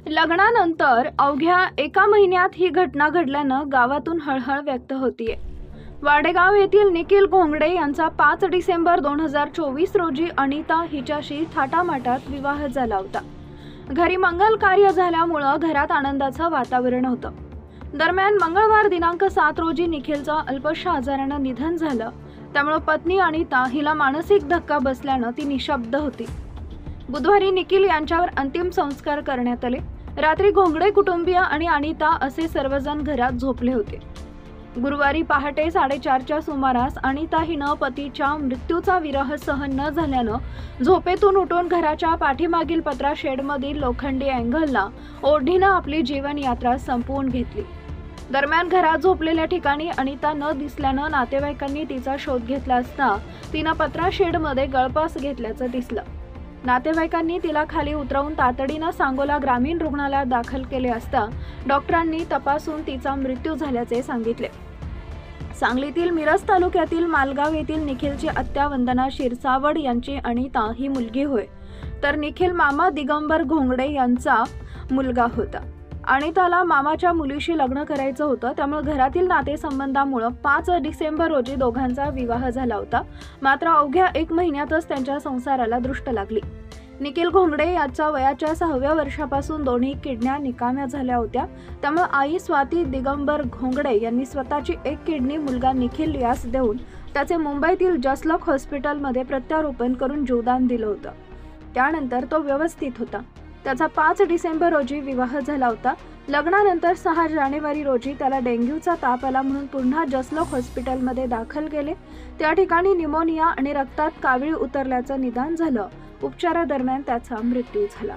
लग्नानंतर अवघ्या एका महिन्यात ही घटना घडल्यानं गावातून हळहळ व्यक्त होतीये। वाडेगाव येथील निखिल घोंगडे यांचा 5 डिसेंबर 2024 रोजी अनिता हिच्याशी थाटामाटात विवाह झाला होता। घरी मंगल कार्य झाल्यामुळे घरात आनंदाचं वातावरण होतं। दरम्यान मंगळवार दिनांक 7 रोजी निखिलचं अल्पशा आजारानं निधन झालं। त्यामुळे पत्नी अनिता हिला मानसिक धक्का बसल्यानं ती निशब्द होती। बुधवारी निखिल यांच्यावर अंतिम संस्कार करण्यात आले। रात्री घोंगडे कुटुंबीय आणि अनिता असे सर्वजण घरात झोपले होते। गुरुवारी पहाटे 4:30च्या सुमारास अनिता हिनं पतीच्या मृत्यूचा विरह सहन न झाल्यानं झोपेतून उठून घराच्या पाठीमागील पत्रा शेडमधील लोखंडी अँगलला ओढीनं आपली जीवन यात्रा संपवून घेतली। दरम्यान घरात झोपलेल्या ठिकाणी अनिता न दिसल्यानं नातेवाईकांनी तिचा शोध घेतला असता तिनं पत्रा शेडमध्ये गळफास घेतल्याचं दिसलं। नातेवाईकांनी तिला खाली उतरवून तातडीनं सांगोला ग्रामीण रुग्णालयात दाखल केले असता डॉक्टरांनी तपासून तिचा मृत्यू झाल्याचे सांगितले। सांगलीतील मिरज तालुक्यातील मालगाव येथील निखिलची आत्या वंदना शिरसावड यांची अनिता ही मुलगी होय, तर निखिल मामा दिगंबर घोंगडे यांचा मुलगा होता। अनिताला मामाच्या मुलीशी लग्न करायचं होतं, त्यामुळे घरातील नातेसंबंधामुळे 5 डिसेंबर रोजी दोघांचा विवाह झाला होता। मात्र अवघ्या 1 महिन्यातच त्यांच्या संसाराला दृष्ट लागली। निखिल घोंगडे याच्या वयाच्या 6व्या वर्षापासून दोन्ही किडन्या निकाम्या झाल्या होत्या। त्यामुळे आई स्वाती दिगंबर घोंगडे यांनी स्वतःची 1 किडनी मुलगा निखिल यास देऊन त्याचे मुंबईतील जसलोक हॉस्पिटलमध्ये प्रत्यारोपण करून जीवदान दिलं होतं। त्यानंतर तो व्यवस्थित होता। त्याचा 5 डिसेंबर रोजी विवाह झाला होता। लग्नानंतर 6 जानेवारी रोजी त्याला डेंग्यूचा ताप आला म्हणून पुन्हा जसलोक हॉस्पिटलमध्ये दाखल केले। त्या ठिकाणी निमोनिया आणि रक्तात कावीळ उतरल्याचं निदान झालं। उपचारादरम्यान त्याचा मृत्यू झाला।